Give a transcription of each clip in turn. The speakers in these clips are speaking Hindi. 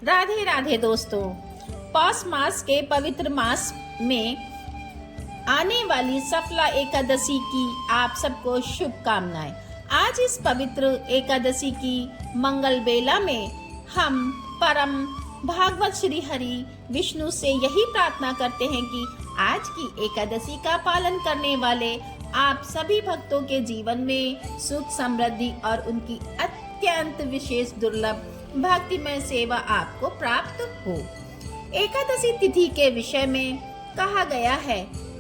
राधे राधे दोस्तों। पौष मास के पवित्र मास में आने वाली सफला एकादशी की आप सबको शुभकामनाएं। आज इस पवित्र एकादशी की मंगल बेला में हम परम भागवत श्री हरि विष्णु से यही प्रार्थना करते हैं कि आज की एकादशी का पालन करने वाले आप सभी भक्तों के जीवन में सुख समृद्धि और उनकी अत्यंत विशेष दुर्लभ भक्तिमय सेवा आपको प्राप्त हो। एकादशी तिथि के विषय में कहा गया है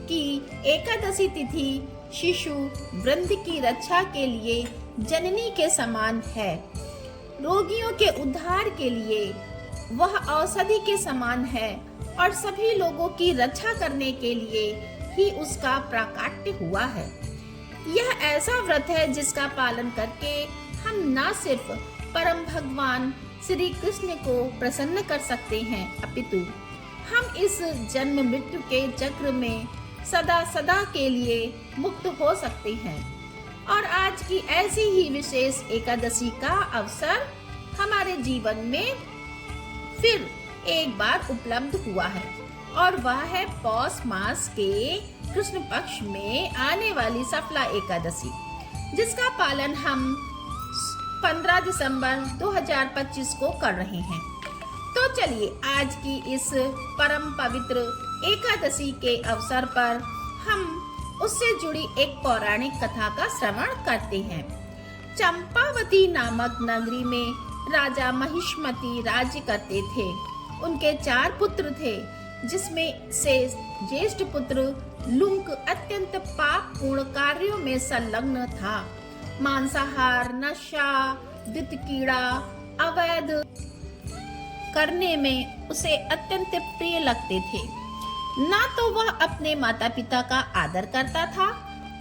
कि एकादशी तिथि शिशु वृंद की रक्षा के लिए जननी के समान है। रोगियों के उद्धार के लिए वह औषधि के समान है और सभी लोगों की रक्षा करने के लिए ही उसका प्राकट्य हुआ है। यह ऐसा व्रत है जिसका पालन करके हम न सिर्फ परम भगवान श्री कृष्ण को प्रसन्न कर सकते हैं, अपितु हम इस जन्म मृत्यु के चक्र में सदा सदा के लिए मुक्त हो सकते हैं। और आज की ऐसी ही विशेष एकादशी का अवसर हमारे जीवन में फिर एक बार उपलब्ध हुआ है और वह है पौष मास के कृष्ण पक्ष में आने वाली सफला एकादशी, जिसका पालन हम 15 दिसंबर 2025 को कर रहे हैं। तो चलिए आज की इस परम पवित्र एकादशी के अवसर पर हम उससे जुड़ी एक पौराणिक कथा का श्रवण करते हैं। चंपावती नामक नगरी में राजा महिष्मति राज्य करते थे। उनके 4 पुत्र थे, जिसमें से ज्येष्ठ पुत्र लुंक अत्यंत पाप पूर्ण कार्यों में संलग्न था। मांसाहार, नशा, कीड़ा, अवैध करने में उसे अत्यंत प्रिय लगते थे। ना तो वह अपने माता पिता का आदर करता था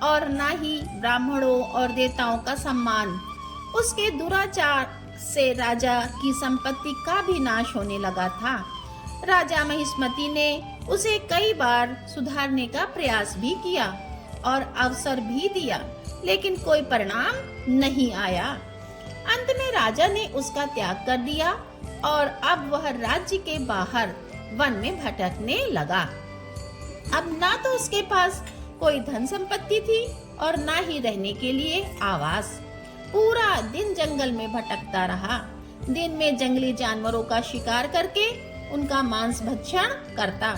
और ना ही ब्राह्मणों और देवताओं का सम्मान। उसके दुराचार से राजा की संपत्ति का भी नाश होने लगा था। राजा महिष्मति ने उसे कई बार सुधारने का प्रयास भी किया और अवसर भी दिया, लेकिन कोई परिणाम नहीं आया। अंत में राजा ने उसका त्याग कर दिया और अब वह राज्य के बाहर वन में भटकने लगा। अब ना तो उसके पास कोई धन संपत्ति थी और ना ही रहने के लिए आवास। पूरा दिन जंगल में भटकता रहा। दिन में जंगली जानवरों का शिकार करके उनका मांस भक्षण करता।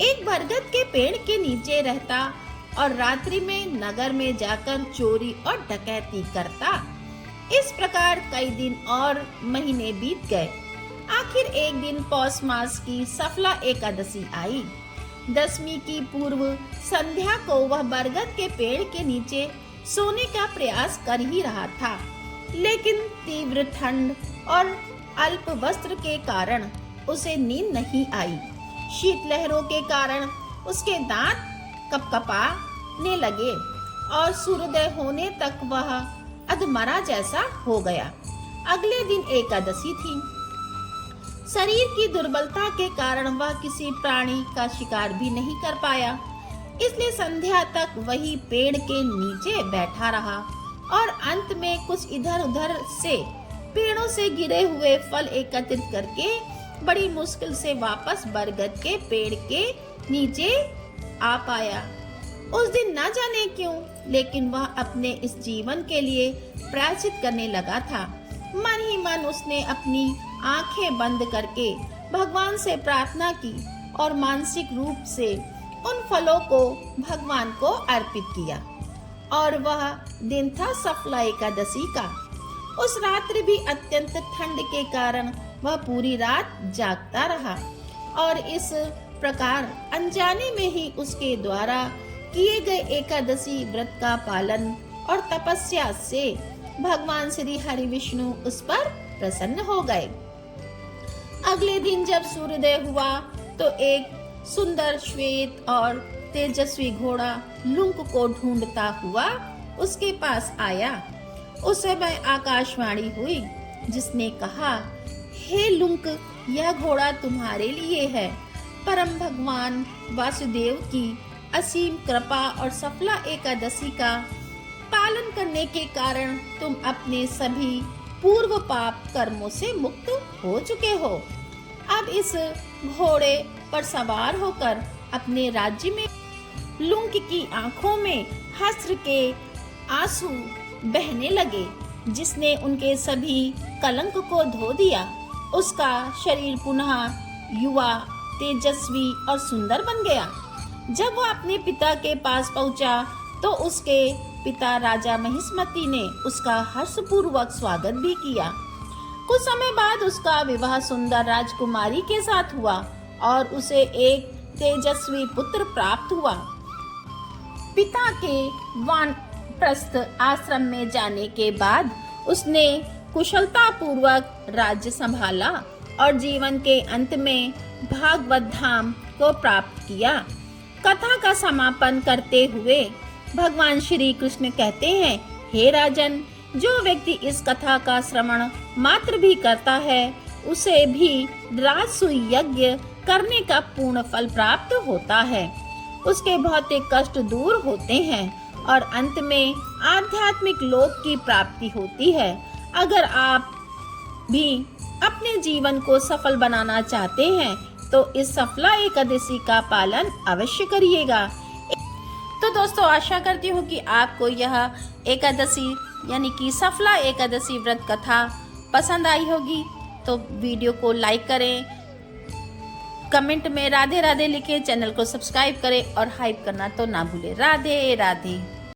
एक बरगद के पेड़ के नीचे रहता और रात्रि में नगर में जाकर चोरी और डकैती करता। इस प्रकार कई दिन और महीने बीत गए। आखिर एक दिन पौष मास की सफला एकादशी आई। दशमी की पूर्व संध्या को वह बरगद के पेड़ के नीचे सोने का प्रयास कर ही रहा था, लेकिन तीव्र ठंड और अल्प वस्त्र के कारण उसे नींद नहीं आई। शीतलहरों के कारण उसके दांत कपकपाने लगे और सूर्योदय होने तक वह अधमरा जैसा हो गया। अगले दिन एकादशी थी। शरीर की दुर्बलता के कारण वह किसी प्राणी का शिकार भी नहीं कर पाया, इसलिए संध्या तक वही पेड़ के नीचे बैठा रहा और अंत में कुछ इधर उधर से पेड़ों से गिरे हुए फल एकत्रित करके बड़ी मुश्किल से वापस बरगद के पेड़ के नीचे आ पाया। उस दिन न जाने क्यों, लेकिन वह अपने इस जीवन के लिए प्रायश्चित करने लगा था। मन ही मन उसने अपनी आंखें बंद करके भगवान से प्रार्थना की और मानसिक रूप से उन फलों को भगवान को अर्पित किया। और वह दिन था सफला एकादशी का। उस रात्रि भी अत्यंत ठंड के कारण वह पूरी रात जागता रहा और इस प्रकार अनजाने में ही उसके द्वारा किए गए एकादशी व्रत का पालन और तपस्या से भगवान श्री हरि विष्णु उस पर प्रसन्न हो गए। अगले दिन जब सूर्योदय हुआ तो एक सुंदर श्वेत और तेजस्वी घोड़ा लुंक को ढूंढता हुआ उसके पास आया। उस समय आकाशवाणी हुई, जिसने कहा, हे लुंक, यह घोड़ा तुम्हारे लिए है। परम भगवान वासुदेव की असीम कृपा और सफला एकादशी का पालन करने के कारण तुम अपने सभी पूर्व पाप कर्मों से मुक्त हो चुके हो। अब इस घोड़े पर सवार होकर अपने राज्य में लुंग की आंखों में हस्र के आंसू बहने लगे, जिसने उनके सभी कलंक को धो दिया। उसका शरीर पुनः युवा, तेजस्वी और सुंदर बन गया। जब वह अपने पिता के पास पहुंचा तो उसके पिता राजा महिष्मति ने उसका हर्षपूर्वक स्वागत भी किया। कुछ समय बाद उसका विवाह सुंदर राजकुमारी के साथ हुआ और उसे एक तेजस्वी पुत्र प्राप्त हुआ। पिता के वानप्रस्थ आश्रम में जाने के बाद उसने कुशलता पूर्वक राज्य संभाला और जीवन के अंत में भागवत धाम को प्राप्त किया। कथा का समापन करते हुए भगवान श्री कृष्ण कहते हैं, हे राजन, जो व्यक्ति इस कथा का श्रवण मात्र भी करता है उसे भी राजसूय यज्ञ करने का पूर्ण फल प्राप्त होता है। उसके भौतिक कष्ट दूर होते हैं और अंत में आध्यात्मिक लोक की प्राप्ति होती है। अगर आप भी अपने जीवन को सफल बनाना चाहते हैं तो इस सफला एकादशी का पालन अवश्य करिएगा। तो दोस्तों, आशा करती हूँ कि आपको यह एकादशी यानी कि सफला एकादशी व्रत कथा पसंद आई होगी। तो वीडियो को लाइक करें, कमेंट में राधे राधे लिखें, चैनल को सब्सक्राइब करें और हाइप करना तो ना भूलें। राधे राधे।